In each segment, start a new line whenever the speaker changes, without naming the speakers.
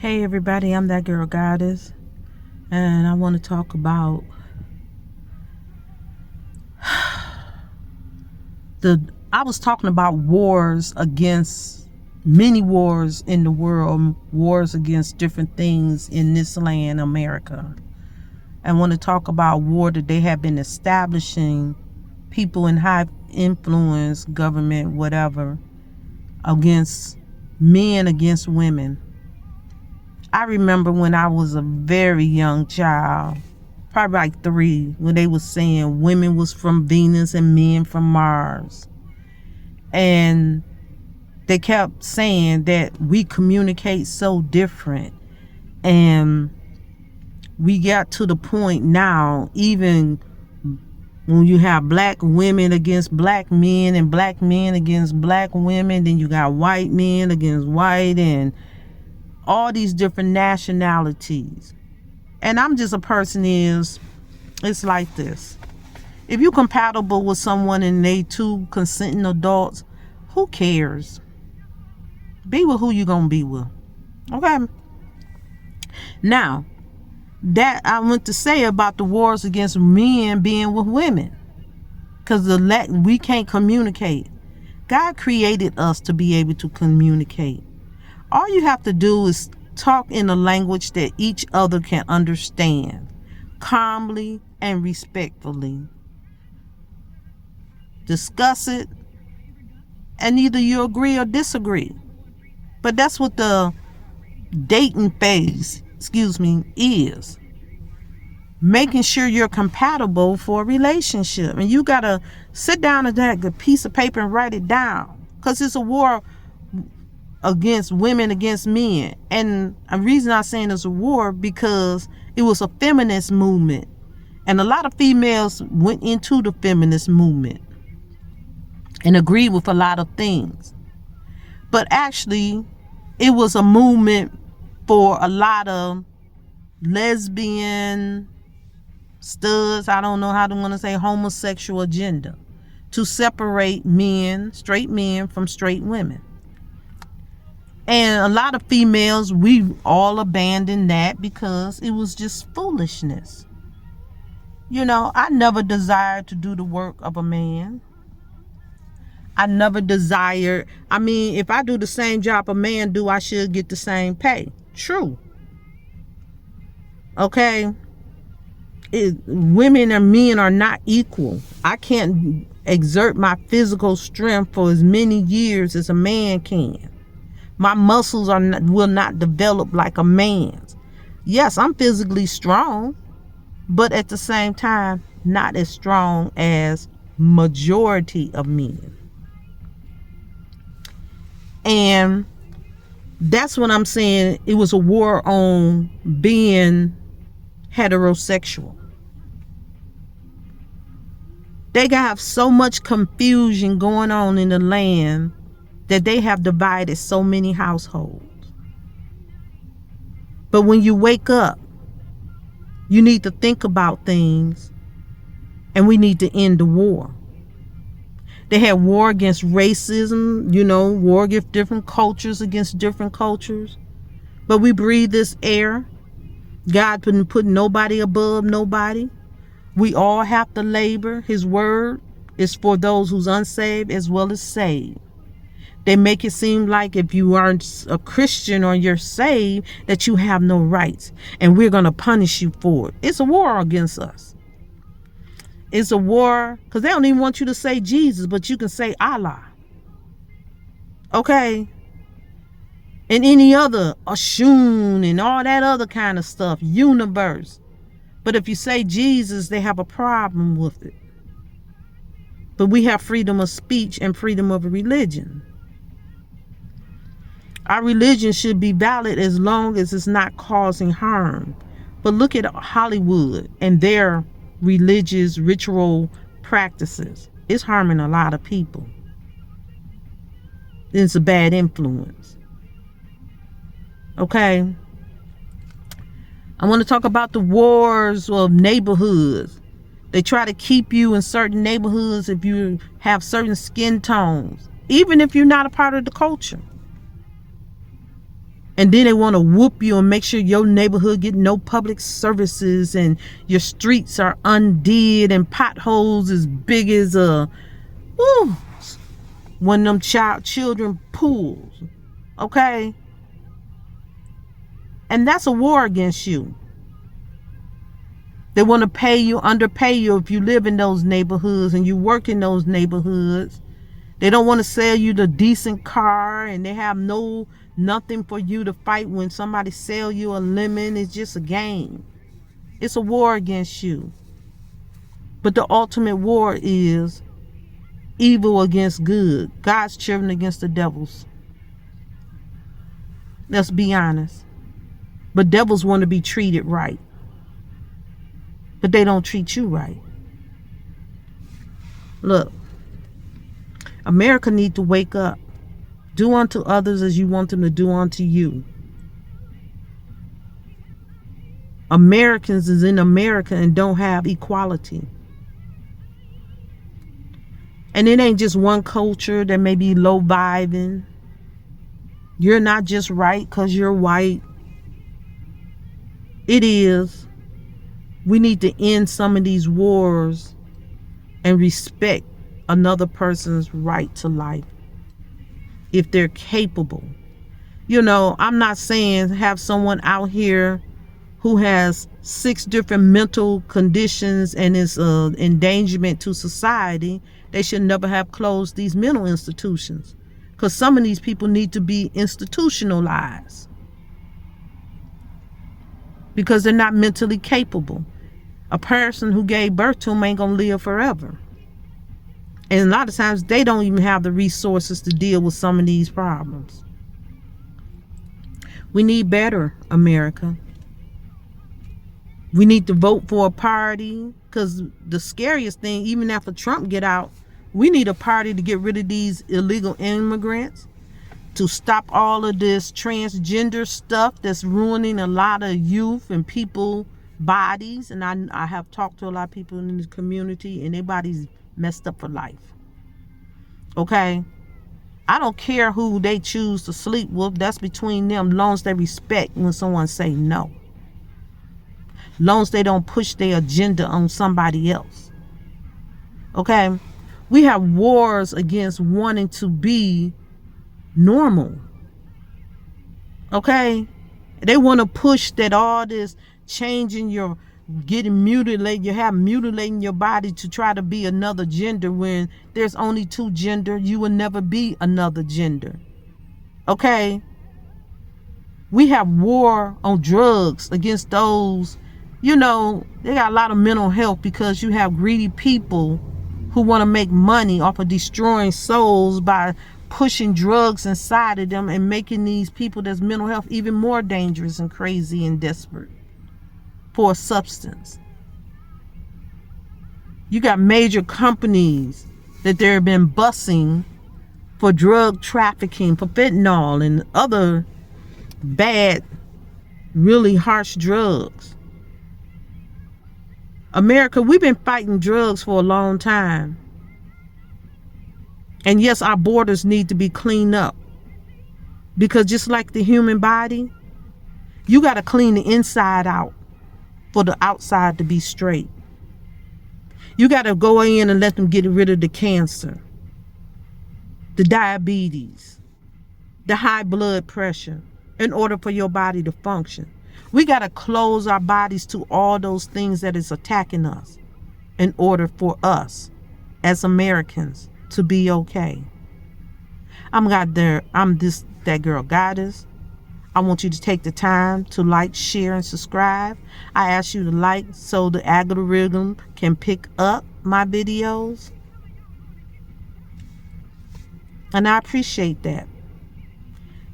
Hey everybody, I'm that girl Goddess, and I want to talk about I was talking about wars against many wars in the world, wars against different things in this land, America. I want to talk about war that they have been establishing, people in high influence, government, whatever, against men, against women. I remember when I was a very young child, probably like 3, when they was saying women was from Venus and men from Mars. And they kept saying that we communicate so different. And we got to the point now, even when you have black women against black men and black men against black women, then you got white men against white and all these different nationalities. And I'm just a person it's like this. If you're compatible with someone and they two consenting adults, who cares? Be with who you gonna be with. Okay? Now, that I want to say about the wars against men being with women. Because we can't communicate. God created us to be able to communicate. All you have to do is talk in a language that each other can understand, calmly and respectfully. Discuss it, and either you agree or disagree. But that's what the dating phase, is. Making sure you're compatible for a relationship. And you got to sit down at that piece of paper and write it down. Because it's a war against women, against men. And the reason I'm saying it's a war because it was a feminist movement. And a lot of females went into the feminist movement and agreed with a lot of things. But actually, it was a movement for a lot of lesbian studs, I don't know how to want to say, homosexual agenda, to separate men, straight men, from straight women. And a lot of females, we all abandoned that because it was just foolishness. I never desired to do the work of a man. I never desired, if I do the same job a man do, I should get the same pay. True. Okay? Women and men are not equal. I can't exert my physical strength for as many years as a man can. My muscles will not develop like a man's. Yes, I'm physically strong, but at the same time, not as strong as majority of men. And that's what I'm saying. It was a war on being heterosexual. They got so much confusion going on in the land that they have divided so many households. But when you wake up, you need to think about things, and we need to end the war. They had war against racism, war against different cultures against different cultures. But we breathe this air. God didn't put nobody above nobody. We all have to labor. His word is for those who's unsaved as well as saved. They make it seem like if you aren't a Christian or you're saved, that you have no rights, and we're going to punish you for it. It's a war against us. It's a war because they don't even want you to say Jesus, but you can say Allah. Okay? And any other, Ashun and all that other kind of stuff, universe. But if you say Jesus, they have a problem with it. But we have freedom of speech and freedom of religion. Our religion should be valid as long as it's not causing harm. But look at Hollywood and their religious ritual practices. It's harming a lot of people. It's a bad influence. Okay? I want to talk about the wars of neighborhoods. They try to keep you in certain neighborhoods if you have certain skin tones, even if you're not a part of the culture. And then they want to whoop you and make sure your neighborhood get no public services and your streets are undid and potholes as big as one of them children pools. Okay? And that's a war against you. They want to pay you, underpay you if you live in those neighborhoods and you work in those neighborhoods. They don't want to sell you the decent car, and they have nothing for you to fight when somebody sell you a lemon. It's just a game. It's a war against you. But the ultimate war is evil against good. God's children against the devil's. Let's be honest. But devils want to be treated right. But they don't treat you right. Look, America needs to wake up. Do unto others as you want them to do unto you. Americans is in America and don't have equality. And it ain't just one culture that may be low vibing. You're not just right because you're white. It is. We need to end some of these wars and respect another person's right to life if they're capable. You know, I'm not saying have someone out here who has 6 different mental conditions and is endangerment to society. They should never have closed these mental institutions, because some of these people need to be institutionalized because they're not mentally capable. A person who gave birth to them ain't gonna live forever. And a lot of times they don't even have the resources to deal with some of these problems. We need better, America. We need to vote for a party, because the scariest thing, even after Trump get out, we need a party to get rid of these illegal immigrants, to stop all of this transgender stuff that's ruining a lot of youth and people bodies. And I have talked to a lot of people in this community, and their bodies messed up for life. Okay? I don't care who they choose to sleep with. That's between them, long as they respect when someone say no. Long as they don't push their agenda on somebody else. Okay? We have wars against wanting to be normal. Okay? They want to push that all this changing your, getting mutilated, you have mutilating your body to try to be another gender when there's only 2 gender. You will never be another gender. Okay? We have war on drugs against those, you know, they got a lot of mental health because you have greedy people who want to make money off of destroying souls by pushing drugs inside of them and making these people that's mental health even more dangerous and crazy and desperate for a substance. You got major companies that they've been busing for drug trafficking, for fentanyl and other bad, really harsh drugs. America, we've been fighting drugs for a long time. And yes, our borders need to be cleaned up. Because just like the human body, you got to clean the inside out for the outside to be straight. You got to go in and let them get rid of the cancer, the diabetes, the high blood pressure, in order for your body to function. We got to close our bodies to all those things that is attacking us in order for us as Americans to be okay. I'm that girl Goddess. I want you to take the time to like, share, and subscribe. I ask you to like so the algorithm can pick up my videos. And I appreciate that.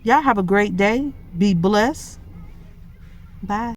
Y'all have a great day. Be blessed. Bye.